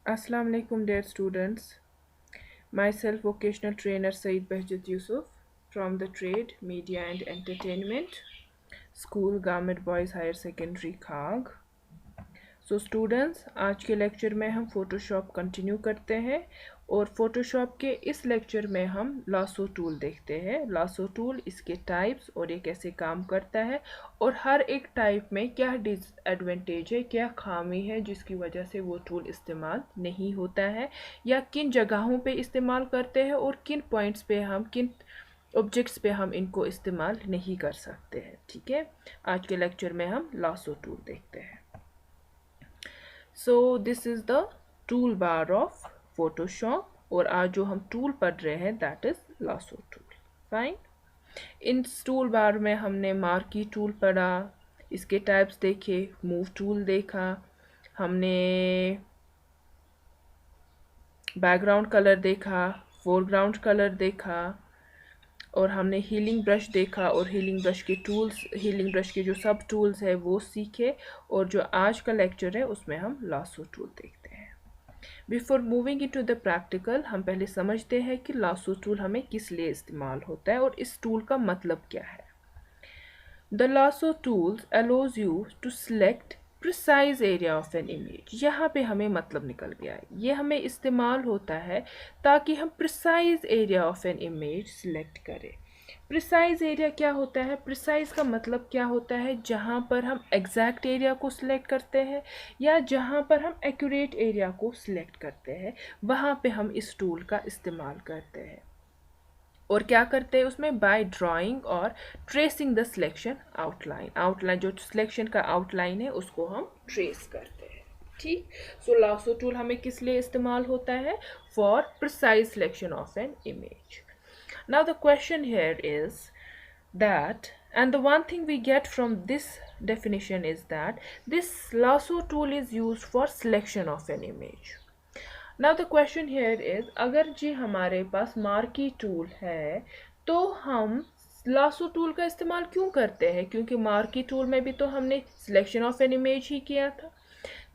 Assalamu alaikum dear students. Myself vocational trainer Saeed Behjat Yusuf from the Trade, Media and Entertainment School Government Boys Higher Secondary Khag. So students, आज के lecture में हम Photoshop continue करते हैं और Photoshop के इस lecture में हम लासो टूल देखते हैं। लासो टूल, इसके टाइप्स और ये कैसे काम करता है और हर एक टाइप में क्या डिसएडवांटेज है, क्या खामी है जिसकी वजह से वो टूल इस्तेमाल नहीं होता है, या किन जगहों पे इस्तेमाल करते हैं और किन पॉइंट्स पे हम किन ऑब्जेक्ट्स पे हम इनको इस्तेमाल नहीं कर सकते हैं। ठीक है, आज के लेक्चर में हम लासो टूल देखते हैं। So this is the tool bar of Photoshop और आज जो हम टूल पढ़ रहे हैं that is lasso tool. Fine. In tool bar में हमने मार्की टूल पढ़ा, इसके टाइप्स देखे, मूव टूल देखा, हमने बैकग्राउंड कलर देखा, फोरग्राउंड कलर देखा और हमने हीलिंग ब्रश देखा और हीलिंग ब्रश के टूल्स, हीलिंग ब्रश के जो सब टूल्स है वो सीखे और जो आज का लेक्चर है उसमें हम लासो टूल देखते हैं। Before moving into the practical, हम पहले समझते हैं कि लासो टूल हमें किस लिए इस्तेमाल होता है और इस टूल का मतलब क्या है। The lasso tools allows you to select precise area of an image. यहाँ पे हमें मतलब निकल गया है, ये हमें इस्तेमाल होता है ताकि हम precise area of an image select करें। प्रिसाइज एरिया क्या होता है? प्रिसाइज का मतलब क्या होता है? जहाँ पर हम एग्जैक्ट एरिया को सिलेक्ट करते हैं या जहाँ पर हम एक्यूरेट एरिया को सिलेक्ट करते हैं, वहाँ पे हम इस टूल का इस्तेमाल करते हैं। और क्या करते हैं उसमें? बाय ड्राइंग और tracing the selection outline. Outline जो सिलेक्शन का आउटलाइन है उसको हम ट्रेस करते हैं। ठीक। सो लासो टूल हमें किस लिए इस्तेमाल होता है? For precise selection of an image. Now the question here is that, and the one thing we get from this definition is that this lasso tool is used for selection of an image. Now the question here is, अगर जी हमारे पास marquee tool है तो हम lasso tool का इस्तेमाल क्यों करते हैं? क्योंकि मार्की टूल में भी तो हमने सिलेक्शन ऑफ एन इमेज ही किया था।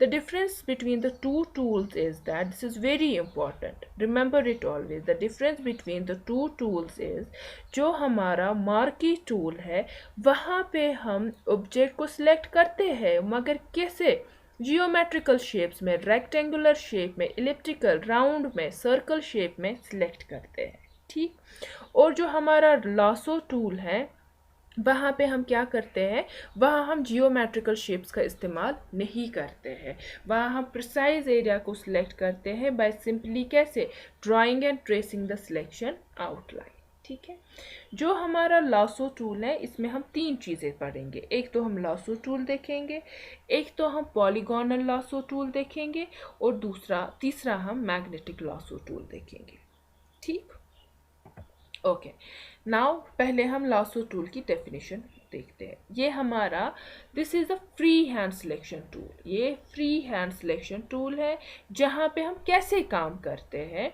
The difference between the two tools is that this is very important. Remember it always. The difference between the two tools is जो हमारा मार्की टूल है वहाँ पे हम ऑब्जेक्ट को सिलेक्ट करते हैं, मगर कैसे? जियोमेट्रिकल शेप्स में, रेक्टेंगुलर शेप में, इलिप्टिकल, राउंड में, सर्कल शेप में सिलेक्ट करते हैं। ठीक। और जो हमारा लासो टूल है वहाँ पे हम क्या करते हैं? वहाँ हम जियोमेट्रिकल शेप्स का इस्तेमाल नहीं करते हैं, वहाँ हम प्रिसाइज एरिया को सिलेक्ट करते हैं बाय सिंपली कैसे? Drawing and tracing the selection outline. ठीक है। जो हमारा लासो टूल है इसमें हम तीन चीज़ें पढ़ेंगे। एक तो हम लासो टूल देखेंगे, एक तो हम पॉलीगोनल लासो टूल देखेंगे और तीसरा हम मैग्नेटिक लासो टूल देखेंगे। ठीक। ओके। नाउ पहले हम लासो टूल की डेफिनेशन देखते हैं। ये हमारा this is a free hand selection tool. ये फ्री हैंड सिलेक्शन टूल है जहाँ पे हम कैसे काम करते हैं?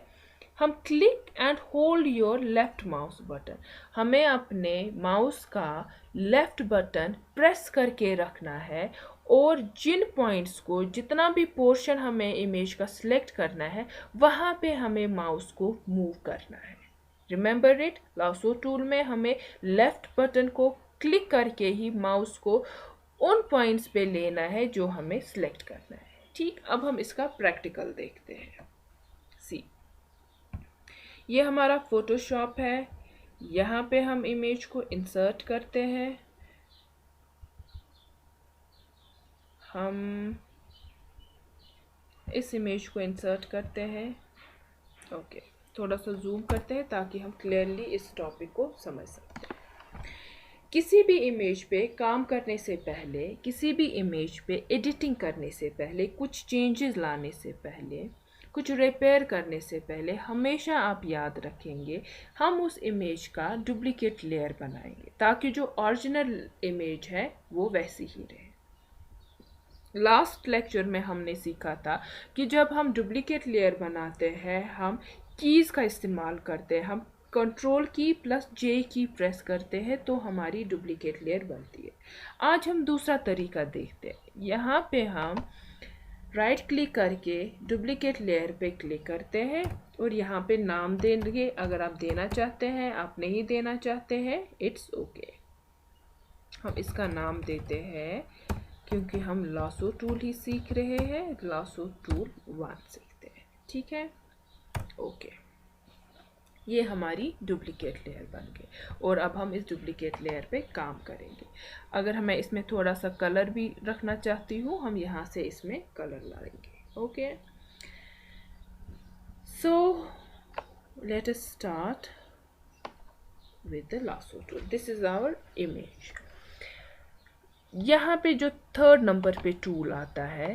हम click and hold your left mouse button. हमें अपने माउस का लेफ्ट बटन प्रेस करके रखना है और जिन पॉइंट्स को, जितना भी पोर्शन हमें इमेज का सिलेक्ट करना है वहाँ पे हमें माउस को मूव करना है। रिमेंबर इट, लासो टूल में हमें लेफ्ट बटन को क्लिक करके ही माउस को उन पॉइंट्स पे लेना है जो हमें सिलेक्ट करना है। ठीक। अब हम इसका प्रैक्टिकल देखते हैं। सी, ये हमारा फोटोशॉप है, यहाँ पे हम इमेज को इंसर्ट करते हैं। हम इस इमेज को इंसर्ट करते हैं। ओके, थोड़ा सा जूम करते हैं ताकि हम क्लियरली इस टॉपिक को समझ सकते हैं। किसी भी इमेज पे काम करने से पहले, किसी भी इमेज पे एडिटिंग करने से पहले, कुछ चेंजेस लाने से पहले, कुछ रिपेयर करने से पहले हमेशा आप याद रखेंगे हम उस इमेज का डुप्लीकेट लेयर बनाएंगे ताकि जो ओरिजिनल इमेज है वो वैसी ही रहे। लास्ट लेक्चर में हमने सीखा था कि जब हम डुप्लीकेट लेयर बनाते हैं हम कीज़ का इस्तेमाल करते हैं। हम कंट्रोल की प्लस जे की प्रेस करते हैं तो हमारी डुप्लीकेट लेयर बनती है। आज हम दूसरा तरीका देखते हैं। यहाँ पे हम राइट क्लिक करके डुप्लीकेट लेयर पे क्लिक करते हैं और यहाँ पे नाम देंगे। अगर आप देना चाहते हैं, आप नहीं देना चाहते हैं, इट्स ओके। हम इसका नाम देते हैं क्योंकि हम लासो टूल ही सीख रहे हैं, लासो टूल 1 सीखते हैं। ठीक है, ओके। ये हमारी डुप्लीकेट लेयर बन गई और अब हम इस डुप्लीकेट लेयर पे काम करेंगे। अगर मैं इसमें थोड़ा सा कलर भी रखना चाहती हूँ, हम यहाँ से इसमें कलर लाएंगे। Okay, so let us start with the lasso tool. This is our image. यहाँ पे जो 3rd नंबर पे टूल आता है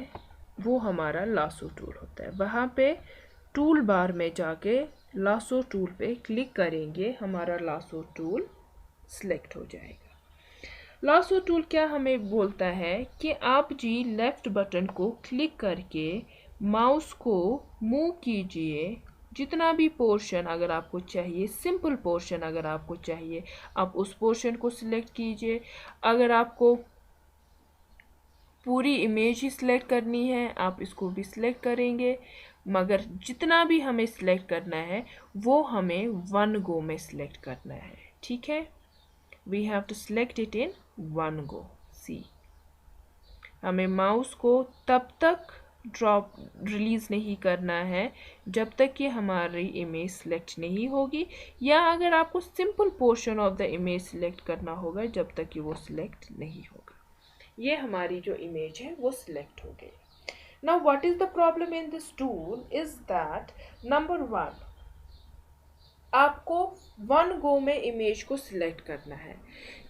वो हमारा लासो टूल होता है। वहाँ पे टूल बार में जाके लासो टूल पे क्लिक करेंगे, हमारा लासो टूल सिलेक्ट हो जाएगा। लासो टूल क्या हमें बोलता है कि आप जी लेफ्ट बटन को क्लिक करके माउस को मूव कीजिए। जितना भी पोर्शन अगर आपको चाहिए, सिंपल पोर्शन अगर आपको चाहिए, आप उस पोर्शन को सिलेक्ट कीजिए। अगर आपको पूरी इमेज ही सिलेक्ट करनी है, आप इसको भी सिलेक्ट करेंगे, मगर जितना भी हमें सिलेक्ट करना है वो हमें 1 गो में सिलेक्ट करना है। ठीक है, we have to select it in 1 go. See, हमें माउस को तब तक ड्रॉप रिलीज नहीं करना है जब तक कि हमारी इमेज सिलेक्ट नहीं होगी, या अगर आपको simple portion of the image select करना होगा जब तक कि वो सिलेक्ट नहीं होगा। ये हमारी जो इमेज है वो सिलेक्ट हो गई। Now what is the problem in this tool is that number 1, आपको 1 गो में इमेज को सिलेक्ट करना है।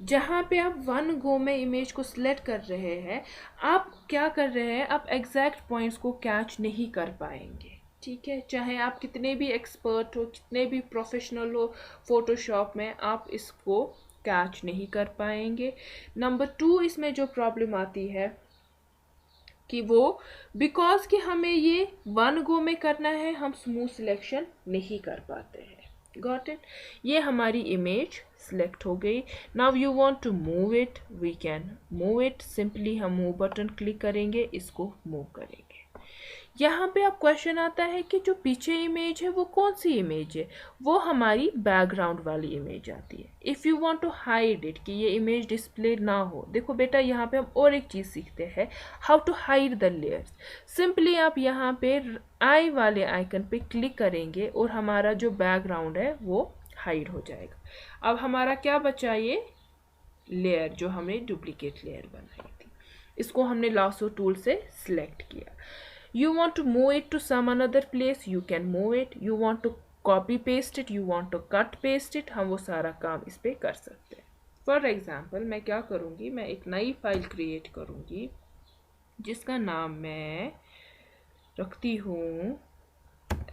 जहाँ पे आप 1 गो में इमेज को सिलेक्ट कर रहे हैं, आप क्या कर रहे हैं, आप एग्जैक्ट पॉइंट्स को कैच नहीं कर पाएंगे। ठीक है, चाहे आप कितने भी एक्सपर्ट हो, कितने भी प्रोफेशनल हो फोटोशॉप में, आप इसको कैच नहीं कर पाएंगे। नंबर 2, इसमें जो प्रॉब्लम आती है कि वो बिकॉज कि हमें ये 1 गो में करना है, हम स्मूथ सिलेक्शन नहीं कर पाते हैं। Got it? ये हमारी इमेज सिलेक्ट हो गई। Now you want to move it, we can move it. Simply हम मूव बटन क्लिक करेंगे, इसको मूव करेंगे। यहाँ पे अब क्वेश्चन आता है कि जो पीछे इमेज है वो कौन सी इमेज है? वो हमारी बैकग्राउंड वाली इमेज आती है। If you want to hide it, कि ये इमेज डिस्प्ले ना हो, देखो बेटा यहाँ पे हम और एक चीज़ सीखते हैं, how to hide the layers. Simply आप यहाँ पे आई वाले आइकन पे क्लिक करेंगे और हमारा जो बैकग्राउंड है वो हाइड हो जाएगा। अब हमारा क्या बचा, ये लेयर जो हमने डुप्लीकेट लेयर बनाई थी, इसको हमने लासो टूल से सिलेक्ट किया। You want to move it to some another place, you can move it. You want to copy paste it, you want to cut paste it, हम वो सारा काम इस पे कर सकते हैं। फॉर एग्जाम्पल मैं क्या करूँगी, मैं एक नई फाइल क्रिएट करूँगी जिसका नाम मैं रखती हूँ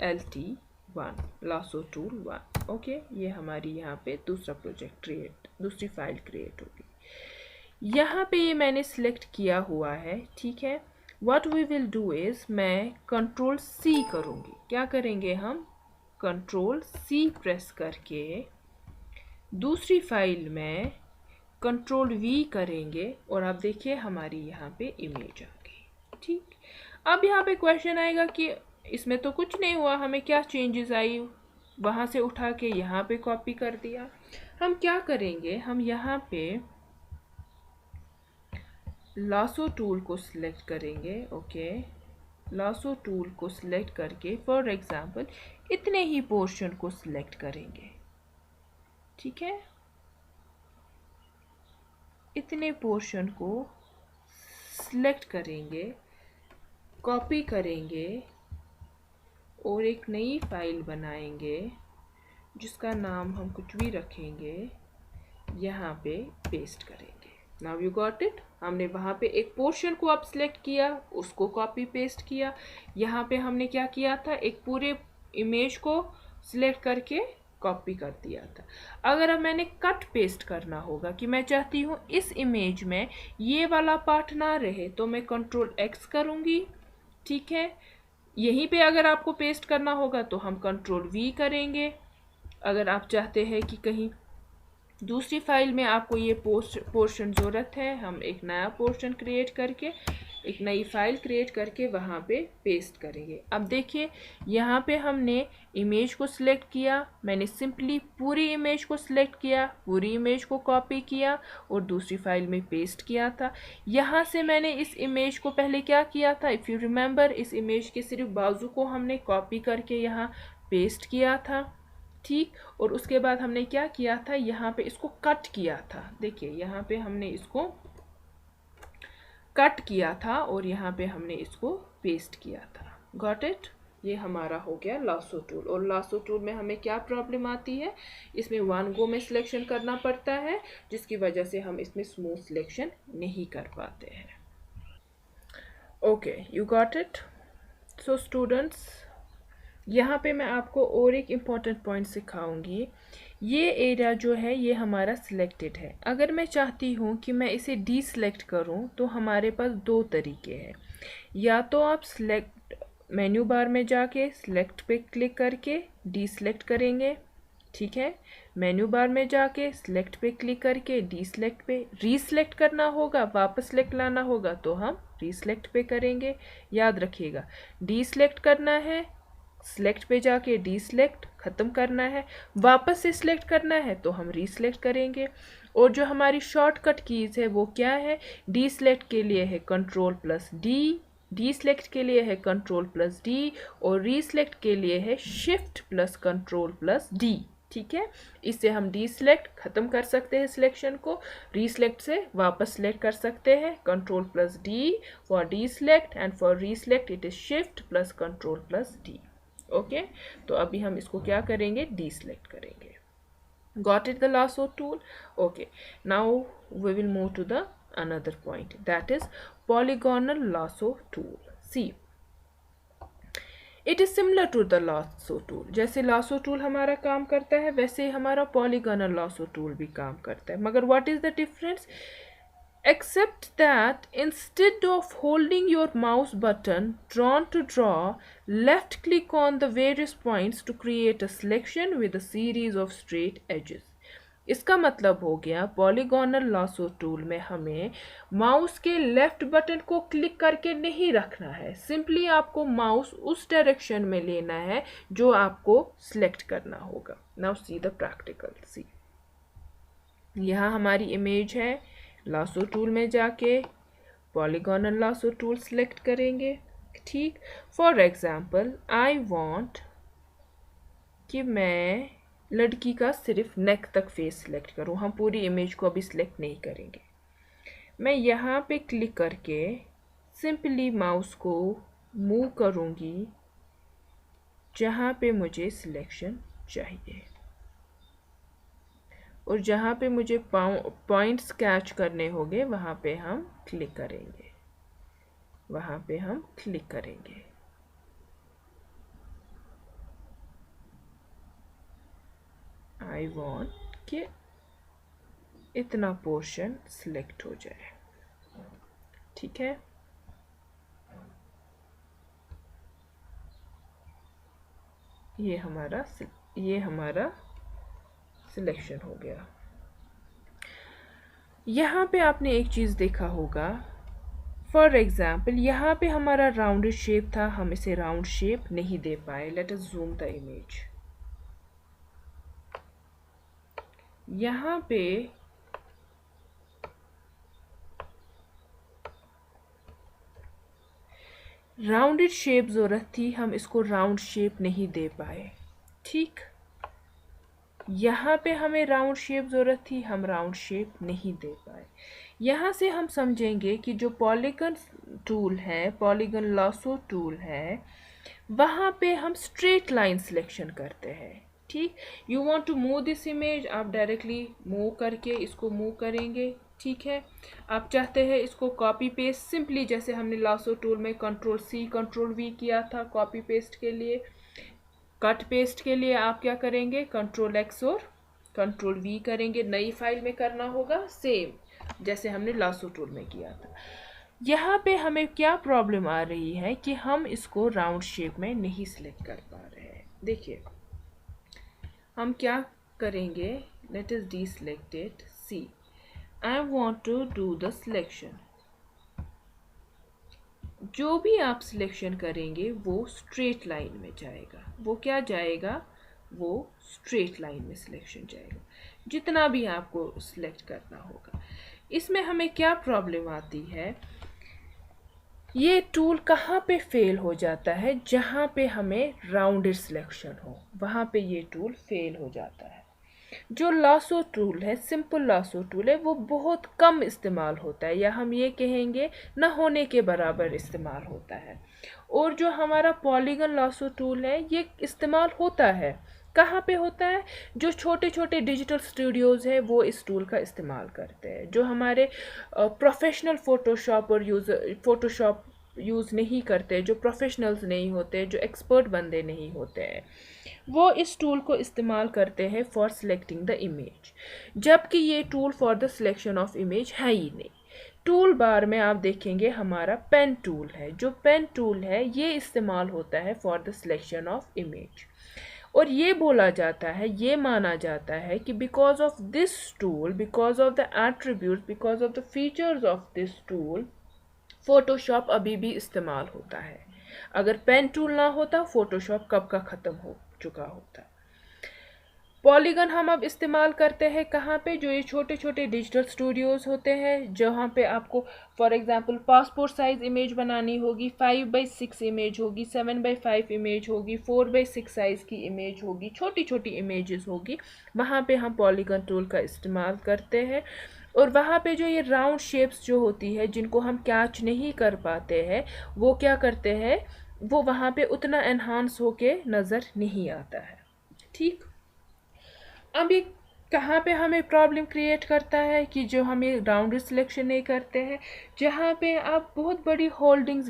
LT1, लासो टूल 1। ओके, ये हमारी यहाँ पे दूसरा प्रोजेक्ट क्रिएट, दूसरी फाइल क्रिएट होगी। यहाँ पे ये मैंने सिलेक्ट किया हुआ है। ठीक है, What we will do is, मैं Ctrl C करूँगी। क्या करेंगे हम, Ctrl C प्रेस करके दूसरी फाइल में Ctrl V करेंगे और आप देखिए हमारी यहाँ पे इमेज आ गई। ठीक, अब यहाँ पे क्वेश्चन आएगा कि इसमें तो कुछ नहीं हुआ, हमें क्या चेंजेस आई, वहाँ से उठा के यहाँ पे कॉपी कर दिया। हम क्या करेंगे, हम यहाँ पे लासो टूल को सिलेक्ट करेंगे। ओके, लासो टूल को सिलेक्ट करके फॉर एग्जांपल इतने ही पोर्शन को सिलेक्ट करेंगे। ठीक है, इतने पोर्शन को सिलेक्ट करेंगे, कॉपी करेंगे और एक नई फाइल बनाएंगे जिसका नाम हम कुछ भी रखेंगे, यहाँ पे पेस्ट करेंगे। Now you got it. हमने वहाँ पे एक पोर्शन को आप सिलेक्ट किया, उसको कॉपी पेस्ट किया। यहाँ पे हमने क्या किया था, एक पूरे इमेज को सिलेक्ट करके कॉपी कर दिया था। अगर अब मैंने कट पेस्ट करना होगा कि मैं चाहती हूँ इस इमेज में ये वाला पार्ट ना रहे, तो मैं Ctrl X करूँगी। ठीक है, यहीं पे अगर आपको पेस्ट करना होगा तो हम Ctrl V करेंगे। अगर आप चाहते हैं कि कहीं दूसरी फाइल में आपको ये पोर्शन ज़रूरत है, हम एक नया पोर्शन क्रिएट करके एक नई फाइल क्रिएट करके वहाँ पे पेस्ट करेंगे। अब देखिए यहाँ पे हमने इमेज को सिलेक्ट किया, मैंने सिंपली पूरी इमेज को सिलेक्ट किया, पूरी इमेज को कॉपी किया और दूसरी फाइल में पेस्ट किया था। यहाँ से मैंने इस इमेज को पहले क्या किया था, इफ़ यू रिमेंबर, इस इमेज के सिर्फ बाजू को हमने कॉपी करके यहाँ पेस्ट किया था, ठीक। और उसके बाद हमने क्या किया था, यहाँ पे इसको कट किया था। देखिए यहाँ पे हमने इसको कट किया था और यहाँ पे हमने इसको पेस्ट किया था। Got it. ये हमारा हो गया लासो टूल। और लासो टूल में हमें क्या प्रॉब्लम आती है, इसमें वन गो में सिलेक्शन करना पड़ता है, जिसकी वजह से हम इसमें स्मूथ सिलेक्शन नहीं कर पाते हैं। Okay, you got it. So students, यहाँ पे मैं आपको और एक इम्पॉर्टेंट पॉइंट सिखाऊंगी। ये एरिया जो है ये हमारा सिलेक्टेड है। अगर मैं चाहती हूँ कि मैं इसे डी सिलेक्ट करूँ तो हमारे पास दो तरीके हैं। या तो आप सिलेक्ट मेन्यू बार में जाके सिलेक्ट पे क्लिक करके डी सिलेक्ट करेंगे, ठीक है। मेन्यू बार में जाके सिलेक्ट पे क्लिक करके डी सिलेक्ट पे रीसिलेक्ट करना होगा, वापस सिलेक्ट लाना होगा तो हम रीसिलेक्ट पे करेंगे। याद रखिएगा, डी सिलेक्ट करना है, सिलेक्ट पे जाके डी सिलेक्ट ख़त्म करना है, वापस से सिलेक्ट करना है तो हम रीसिलेक्ट करेंगे। और जो हमारी शॉर्टकट कीज़ है वो क्या है, डी सिलेक्ट के लिए है control plus D, D select के लिए है कंट्रोल प्लस डी, और रीसिलेक्ट के लिए है shift plus control plus D, ठीक है। इससे हम डी सिलेक्ट ख़त्म कर सकते हैं सिलेक्शन को, रीसिलेक्ट से वापस सिलेक्ट कर सकते हैं। Control plus d for deselect and for reselect it is shift plus control plus d. Okay, तो अभी हम इसको क्या करेंगे, डी सिलेक्ट करेंगे। Got it the lasso tool. Okay, now we will move to the another point, that is polygonal lasso tool. See, it is similar to the lasso tool. जैसे lasso tool हमारा काम करता है वैसे ही हमारा polygonal lasso tool भी काम करता है, मगर what is the difference, except that instead of holding your mouse button drawn to draw, left click on the various points to create a selection with a series of straight edges। इसका मतलब हो गया polygonal lasso tool में हमें mouse के left button को click करके नहीं रखना है, सिंपली आपको माउस उस डायरेक्शन में लेना है जो आपको सिलेक्ट करना होगा। Now see the practical. See, यहाँ हमारी इमेज है, लासो टूल में जाके पॉलीगोनल लासो टूल सेलेक्ट करेंगे, ठीक। फॉर एग्जांपल आई वांट कि मैं लड़की का सिर्फ नेक तक फेस सिलेक्ट करूं, हम पूरी इमेज को अभी सिलेक्ट नहीं करेंगे। मैं यहाँ पे क्लिक करके सिंपली माउस को मूव करूँगी जहाँ पे मुझे सिलेक्शन चाहिए, और जहाँ पे मुझे पॉइंट्स कैच करने होंगे वहाँ पे हम क्लिक करेंगे, वहाँ पे हम क्लिक करेंगे। आई वांट कि इतना पोर्शन सिलेक्ट हो जाए, ठीक है। ये हमारा सिलेक्शन हो गया। यहाँ पे आपने एक चीज़ देखा होगा, फॉर एग्जाम्पल यहाँ पे हमारा राउंडेड शेप था, हम इसे राउंड शेप नहीं दे पाए। Let us zoom the image. यहाँ पे राउंडेड शेप ज़रूरत थी, हम इसको राउंड शेप नहीं दे पाए, ठीक। यहाँ पे हमें राउंड शेप ज़रूरत थी, हम राउंड शेप नहीं दे पाए। यहाँ से हम समझेंगे कि जो पॉलीगन टूल है, पॉलीगन लासो टूल है, वहाँ पे हम स्ट्रेट लाइन सिलेक्शन करते हैं, ठीक। You want to move this image, आप डायरेक्टली मूव करके इसको मूव करेंगे, ठीक है। आप चाहते हैं इसको कॉपी पेस्ट, सिंपली जैसे हमने लासो टूल में कंट्रोल सी कंट्रोल वी किया था कॉपी पेस्ट के लिए, कट पेस्ट के लिए आप क्या करेंगे, कंट्रोल एक्स और कंट्रोल वी करेंगे। नई फाइल में करना होगा सेम जैसे हमने लासो टूल में किया था। यहाँ पे हमें क्या प्रॉब्लम आ रही है कि हम इसको राउंड शेप में नहीं सिलेक्ट कर पा रहे हैं। देखिए हम क्या करेंगे, let us deselect it. See, I want to do the selection, जो भी आप सिलेक्शन करेंगे वो स्ट्रेट लाइन में जाएगा। वो क्या जाएगा? वो स्ट्रेट लाइन में सिलेक्शन जाएगा, जितना भी आपको सिलेक्ट करना होगा। इसमें हमें क्या प्रॉब्लम आती है, ये टूल कहाँ पे फेल हो जाता है? जहाँ पे हमें राउंडेड सिलेक्शन हो, वहाँ पे ये टूल फेल हो जाता है। जो लासो टूल है, सिंपल लासो टूल है, वो बहुत कम इस्तेमाल होता है, या हम ये कहेंगे न होने के बराबर इस्तेमाल होता है। और जो हमारा पॉलीगन लासो टूल है, ये इस्तेमाल होता है। कहाँ पे होता है? जो छोटे छोटे डिजिटल स्टूडियोज़ है वो इस टूल का इस्तेमाल करते हैं। जो हमारे प्रोफेशनल फ़ोटोशॉप यूज़ नहीं करते, जो प्रोफेशनल्स नहीं होते, जो एक्सपर्ट बंदे नहीं होते हैं, वो इस टूल को इस्तेमाल करते हैं फॉर सिलेक्टिंग द इमेज। जबकि ये tool for the selection of image है ही नहीं। टूल बार में आप देखेंगे हमारा पेन टूल है। जो पेन टूल है ये इस्तेमाल होता है for the selection of image. और ये बोला जाता है, ये माना जाता है कि because of this tool, because of the attributes, because of the features of this tool, Photoshop अभी भी इस्तेमाल होता है। अगर पेन टूल ना होता, फोटोशॉप कब का ख़त्म हो चुका होता। पॉलीगन हम अब इस्तेमाल करते हैं कहाँ पे? जो ये छोटे छोटे डिजिटल स्टूडियोज़ होते हैं, जहाँ पे आपको for example passport size image बनानी होगी, 5x6 इमेज होगी, 7x5 इमेज होगी, 4x6 साइज़ की इमेज होगी, छोटी छोटी इमेजेस होगी, वहाँ पे हम पॉलीगन टूल का इस्तेमाल करते हैं। और वहाँ पे जो ये राउंड शेप्स जो होती है, जिनको हम कैच नहीं कर पाते हैं, वो क्या करते हैं, वो वहाँ पे उतना एनहांस होके नज़र नहीं आता है। ठीक। अब ये कहाँ पे हमें प्रॉब्लम क्रिएट करता है कि जो हमें राउंडेड सिलेक्शन नहीं करते हैं, जहाँ पे आप बहुत बड़ी होर्डिंग्स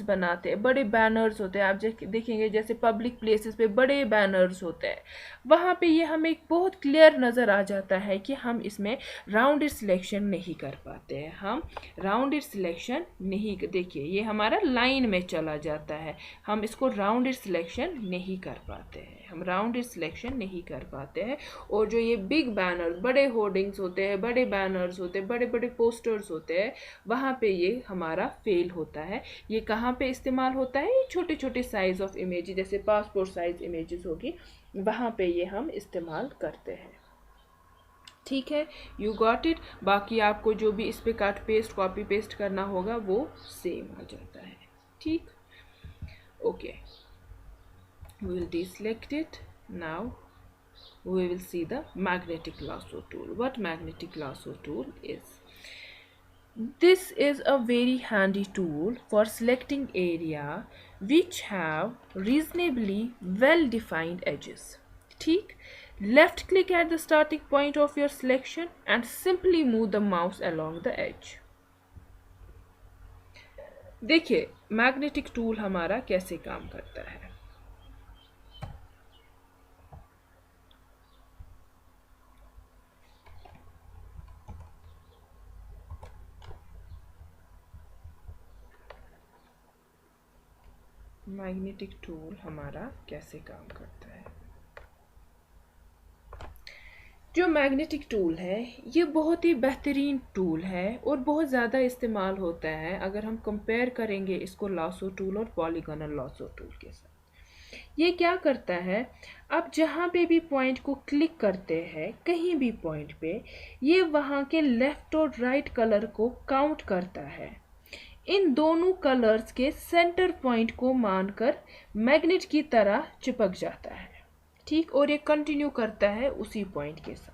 बनाते हैं, बड़े बैनर्स होते हैं, आप देखेंगे जैसे पब्लिक प्लेसेस पे बड़े बैनर्स होते हैं, वहाँ पे ये हमें बहुत क्लियर नज़र आ जाता है कि हम इसमें राउंडेड सिलेक्शन नहीं कर पाते हैं। हम राउंडेड सिलेक्शन नहीं, देखिए ये हमारा लाइन में चला जाता है, हम इसको राउंडेड सिलेक्शन नहीं कर पाते हैं, हम राउंडेड सिलेक्शन नहीं कर पाते हैं। और जो ये बिग बैनर्स, बड़े होर्डिंग्स होते हैं, बड़े बैनर्स होते हैं, बड़े बड़े पोस्टर्स होते हैं, वहाँ पे ये हमारा फेल होता है। ये कहाँ पे इस्तेमाल होता है? ये छोटे छोटे साइज़ ऑफ इमेज, जैसे पासपोर्ट साइज़ इमेजेस होगी, वहाँ पे ये हम इस्तेमाल करते हैं। ठीक है, यू गॉट इट। बाकी आपको जो भी इस पे कट पेस्ट कॉपी पेस्ट करना होगा वो सेम आ जाता है। ठीक, okay, we will deselect it. Now we will see the magnetic lasso tool. What magnetic lasso tool is? This is a very handy tool for selecting area which have reasonably well defined edges. ठीक, left click at the starting point of your selection and simply move the mouse along the edge. देखिए magnetic tool हमारा कैसे काम करता है। Magnetic tool हमारा कैसे काम करता है। जो मैग्नेटिक टूल है ये बहुत ही बेहतरीन टूल है और बहुत ज़्यादा इस्तेमाल होता है अगर हम कंपेयर करेंगे इसको लासो टूल और पॉलीगोनल लासो टूल के साथ। ये क्या करता है, आप जहाँ पे भी पॉइंट को क्लिक करते हैं, कहीं भी पॉइंट पे, ये वहाँ के लेफ़्ट और राइट कलर को काउंट करता है, इन दोनों कलर्स के सेंटर पॉइंट को मानकर मैग्नेट की तरह चिपक जाता है। ठीक, और ये कंटिन्यू करता है उसी पॉइंट के साथ।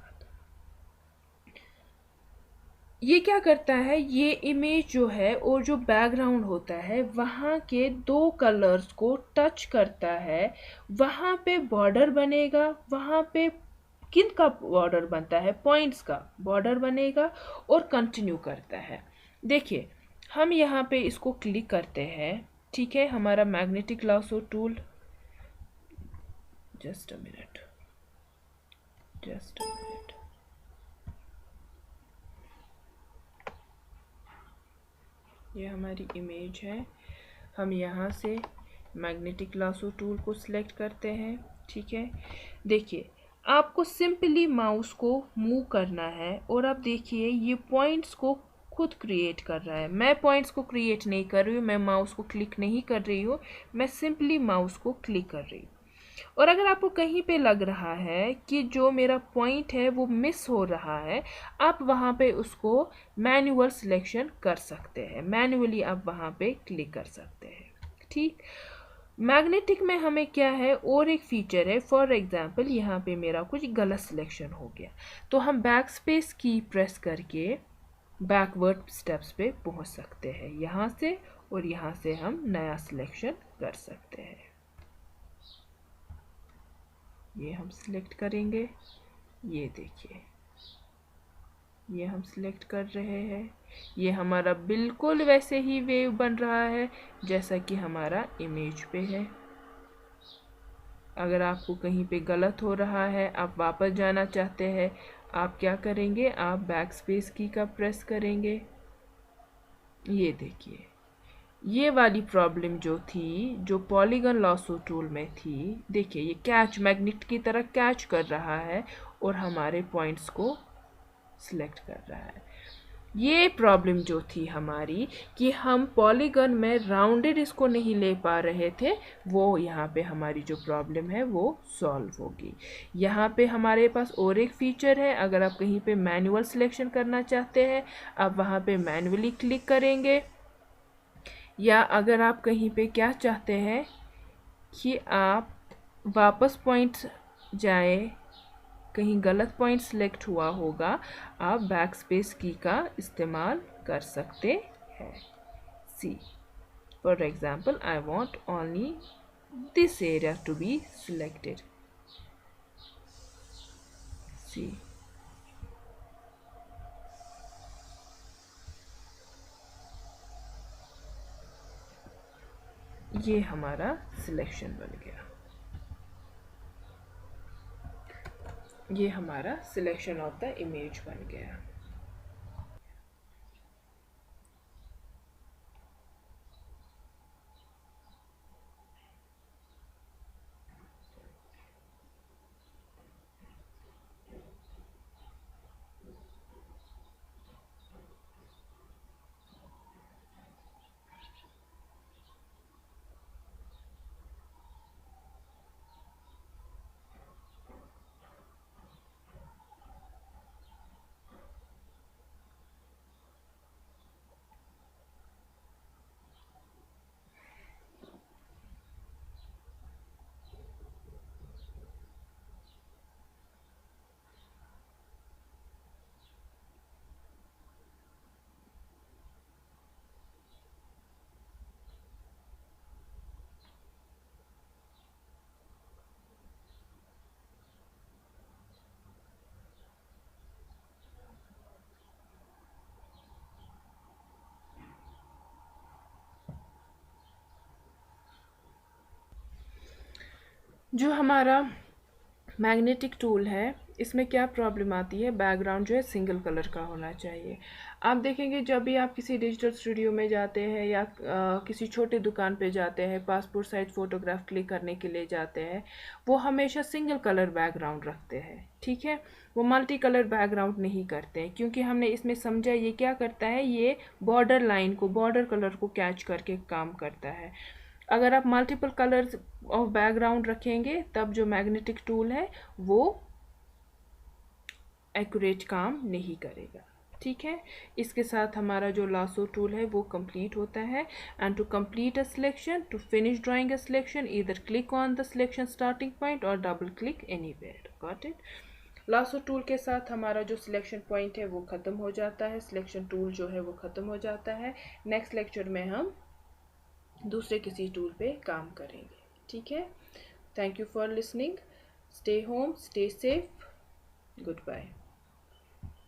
ये क्या करता है, ये इमेज जो है और जो बैकग्राउंड होता है वहाँ के दो कलर्स को टच करता है, वहाँ पे बॉर्डर बनेगा, वहाँ पे किन का बॉर्डर बनता है, पॉइंट्स का बॉर्डर बनेगा और कंटिन्यू करता है। देखिए हम यहाँ पे इसको क्लिक करते हैं, ठीक है, हमारा magnetic lasso tool, just a minute, ये हमारी इमेज है। हम यहाँ से मैग्नेटिक लासो टूल को सिलेक्ट करते हैं। ठीक है, देखिए आपको सिंपली माउस को मूव करना है और अब देखिए ये पॉइंट्स को खुद क्रिएट कर रहा है। मैं पॉइंट्स को क्रिएट नहीं कर रही हूँ, मैं माउस को क्लिक नहीं कर रही हूँ, मैं सिंपली माउस को क्लिक कर रही हूँ। और अगर आपको कहीं पे लग रहा है कि जो मेरा पॉइंट है वो मिस हो रहा है, आप वहाँ पे उसको मैन्युअल सिलेक्शन कर सकते हैं, मैन्युअली आप वहाँ पे क्लिक कर सकते हैं। ठीक, मैग्नेटिक में हमें क्या है, और एक फीचर है, फॉर एग्जांपल यहाँ पे मेरा कुछ गलत सिलेक्शन हो गया, तो हम बैक स्पेस की प्रेस करके बैकवर्ड स्टेप्स पे पहुँच सकते हैं यहाँ से, और यहाँ से हम नया सिलेक्शन कर सकते हैं। ये हम सिलेक्ट करेंगे, ये देखिए ये हम सिलेक्ट कर रहे हैं, ये हमारा बिल्कुल वैसे ही वेव बन रहा है जैसा कि हमारा इमेज पे है। अगर आपको कहीं पे गलत हो रहा है, आप वापस जाना चाहते हैं, आप क्या करेंगे, आप बैक स्पेस की का प्रेस करेंगे। ये देखिए ये वाली प्रॉब्लम जो थी, जो पॉलीगन लॉसो टूल में थी, देखिए ये कैच मैग्नेट की तरह कैच कर रहा है और हमारे पॉइंट्स को सिलेक्ट कर रहा है। ये प्रॉब्लम जो थी हमारी कि हम पॉलीगन में राउंडेड इसको नहीं ले पा रहे थे, वो यहाँ पे हमारी जो प्रॉब्लम है वो सॉल्व होगी। यहाँ पे हमारे पास और एक फीचर है, अगर आप कहीं पे मैनुअल सिलेक्शन करना चाहते हैं, आप वहाँ पे मैनुअली क्लिक करेंगे, या अगर आप कहीं पे क्या चाहते हैं कि आप वापस पॉइंट्स जाए, कहीं गलत पॉइंट सिलेक्ट हुआ होगा, आप बैक स्पेस की का इस्तेमाल कर सकते हैं। See for example I want only this area to be selected. See ये हमारा सिलेक्शन बन गया, ये हमारा सिलेक्शन ऑफ द इमेज बन गया। जो हमारा मैग्नेटिक टूल है, इसमें क्या प्रॉब्लम आती है, बैकग्राउंड जो है सिंगल कलर का होना चाहिए। आप देखेंगे जब भी आप किसी डिजिटल स्टूडियो में जाते हैं या किसी छोटे दुकान पे जाते हैं, पासपोर्ट साइज फ़ोटोग्राफ क्लिक करने के लिए जाते हैं, वो हमेशा सिंगल कलर बैकग्राउंड रखते हैं। ठीक है, वो मल्टी कलर बैकग्राउंड नहीं करते हैं, क्योंकि हमने इसमें समझा ये क्या करता है, ये बॉर्डर लाइन को, बॉर्डर कलर को कैच करके काम करता है। अगर आप मल्टीपल कलर्स ऑफ बैकग्राउंड रखेंगे, तब जो मैग्नेटिक टूल है वो एक्यूरेट काम नहीं करेगा। ठीक है, इसके साथ हमारा जो लासो टूल है वो कंप्लीट होता है। And to complete a selection, to finish drawing a selection, either click on the selection starting point or double click anywhere. Got it. Lasso tool के साथ हमारा जो सिलेक्शन पॉइंट है वो ख़त्म हो जाता है, सिलेक्शन टूल जो है वो ख़त्म हो जाता है। नेक्स्ट लेक्चर में हम दूसरे किसी टूल पे काम करेंगे। ठीक है, thank you for listening, stay home, stay safe, good bye.